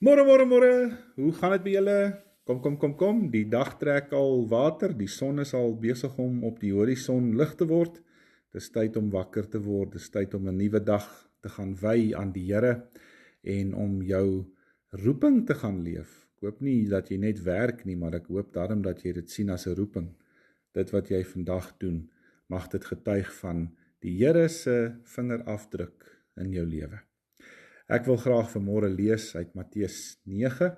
Môre, môre, môre. Hoe gaan dit by julle? Kom. Die dag trek al water. Die son is al besig om op die horison lig te word. Dis tyd om wakker te word. Dis tyd om 'n nuwe dag te gaan wy aan die Here en om jou roeping te gaan leef. Ek hoop nie dat jy net werk nie, maar ek hoop daarom dat jy dit sien as 'n roeping. Dit wat jy vandag doen, mag dit getuig van die Here se vingerafdruk in jou lewe. Ek wil graag vanmôre lees uit Matteus 9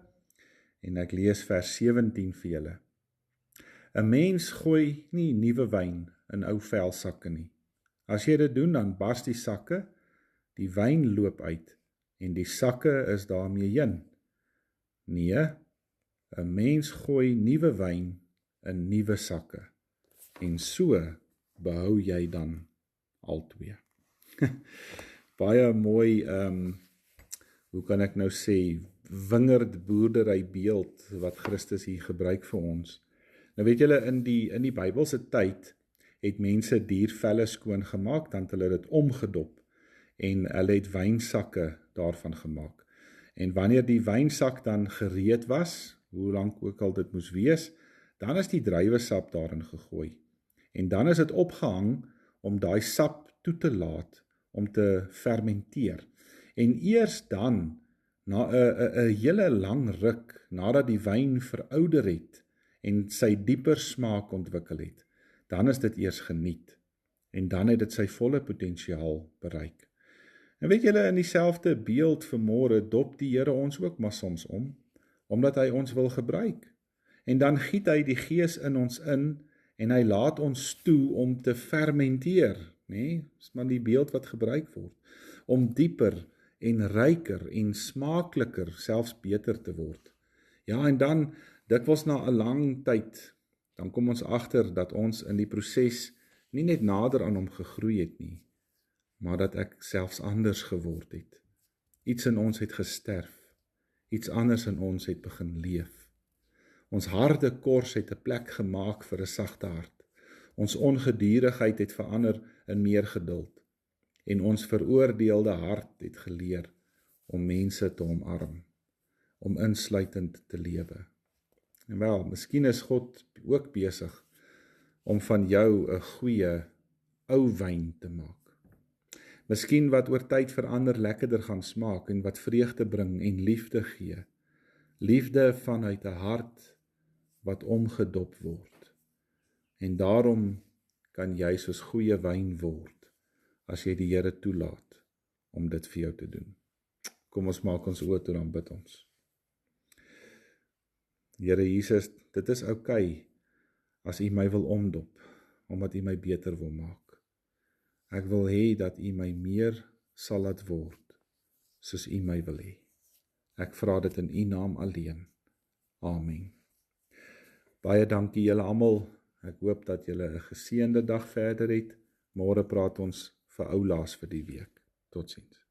en ek lees vers 17 vir julle. 'n Mens gooi nie nuwe wyn in ou velsakke nie. As jy dit doen, dan bars die sakke, die wyn loop uit en die sakke is daarmee heen. Nee, 'n mens gooi nuwe wyn in nuwe sakke en so behou jy dan albei. Baie mooi, hoe kan ek nou sê, wingerdboerdery beeld wat Christus hier gebruik vir ons. Nou weet julle, in die Bybelse tyd het mense diervelle skoon gemaak, dan het hulle dit omgedop en hulle het wynsakke daarvan gemaak. En wanneer die wynsak dan gereed was, hoe lank ook al dit moes wees, dan is die druiwesap daarin gegooi. En dan is dit opgehang om daai sap toe te laat om te fermenteer. En eers dan, na 'n hele lang ruk, nadat die wyn verouder het en sy dieper smaak ontwikkel het, dan is dit eers geniet. En dan het dit sy volle potensiaal bereik. En weet julle, in dieselfde beeld vanmôre dop die Here ons ook maar soms om, omdat hy ons wil gebruik. En dan giet hy die Gees in ons in en hy laat ons toe om te fermenteer, nee, dis maar die beeld wat gebruik word, om dieper en ryker en smaakliker, selfs beter te word. Ja, en dan, dikwels na 'n lang tyd, dan kom ons agter dat ons in die proses nie net nader aan hom gegroei het nie, maar dat ek selfs anders geword het. Iets in ons het gesterf, iets anders in ons het begin leef. Ons harde kors het 'n plek gemaak vir 'n sagte hart. Ons ongedurigheid het verander in meer geduld. En ons veroordeelde hart het geleer om mense te omarm, om insluitend te lewe. En wel, miskien is God ook besig om van jou 'n goeie ou wyn te maak. Miskien wat oor tyd verander lekkerder gaan smaak en wat vreugde bring en liefde gee. Liefde vanuit 'n hart wat omgedop word. En daarom kan jy soos goeie wyn word as jy die Here toelaat om dit vir jou te doen. Kom ons maak ons oë toe, dan bid ons. Here Jesus, dit is oukei as U my wil omdop, omdat U my beter wil maak. Ek wil hê dat U my meer sal laat word, soos U my wil hê. Ek vra dit in U naam alleen. Amen. Baie dankie julle almal. Ek hoop dat julle 'n geseënde dag verder het. Môre praat ons vir oulaas vir die week. Totsiens.